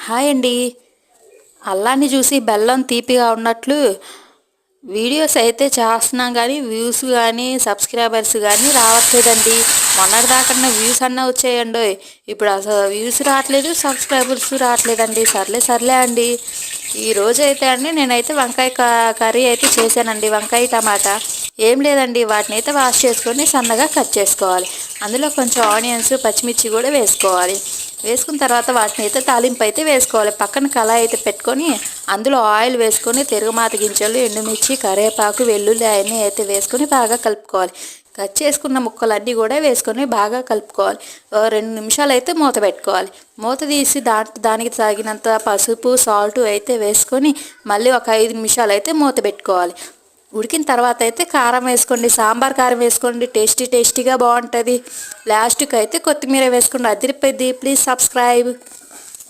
Hi అండి. అల్లాన్ని చూసి బెల్లం తీపిగా ఉన్నట్లు వీడియోస్ అయితే చేస్తున్నాం కానీ వ్యూస్ కానీ సబ్స్క్రైబర్స్ కానీ రావట్లేదండి. మొన్నటిదాకా వ్యూస్ అన్నా వచ్చాయండి, ఇప్పుడు అసలు వ్యూస్ రావట్లేదు, సబ్స్క్రైబర్స్ రావట్లేదండి. సర్లే సర్లే అండి. ఈరోజు అయితే అండి నేనైతే వంకాయ కర్రీ అయితే చేశానండి. వంకాయ టమాటా ఏం లేదండి, వాటిని అయితే వాష్ చేసుకొని సన్నగా కట్ చేసుకోవాలి. అందులో కొంచెం ఆనియన్స్ పచ్చిమిర్చి కూడా వేసుకోవాలి. వేసుకున్న తర్వాత వాటిని అయితే తాలింపు అయితే వేసుకోవాలి. పక్కన కళాయి అయితే పెట్టుకొని అందులో ఆయిల్ వేసుకొని తిరుగుమాత గింజలు, ఎండుమిర్చి, కరివేపాకు, వెల్లుల్లి అవన్నీ అయితే వేసుకొని బాగా కలుపుకోవాలి. కట్ చేసుకున్న ముక్కలన్నీ కూడా వేసుకొని బాగా కలుపుకోవాలి. 2 నిమిషాలు అయితే మూత పెట్టుకోవాలి. మూత తీసి దానికి తగినంత పసుపు సాల్ట్ అయితే వేసుకొని మళ్ళీ ఒక 5 నిమిషాలు అయితే మూత పెట్టుకోవాలి. ఉడికిన తర్వాత అయితే కారం వేసుకోండి, సాంబార్ కారం వేసుకోండి, టేస్టీగా బాగుంటుంది. లాస్ట్కి అయితే కొత్తిమీర వేసుకోండి, అదిరిపోద్ది. Please subscribe.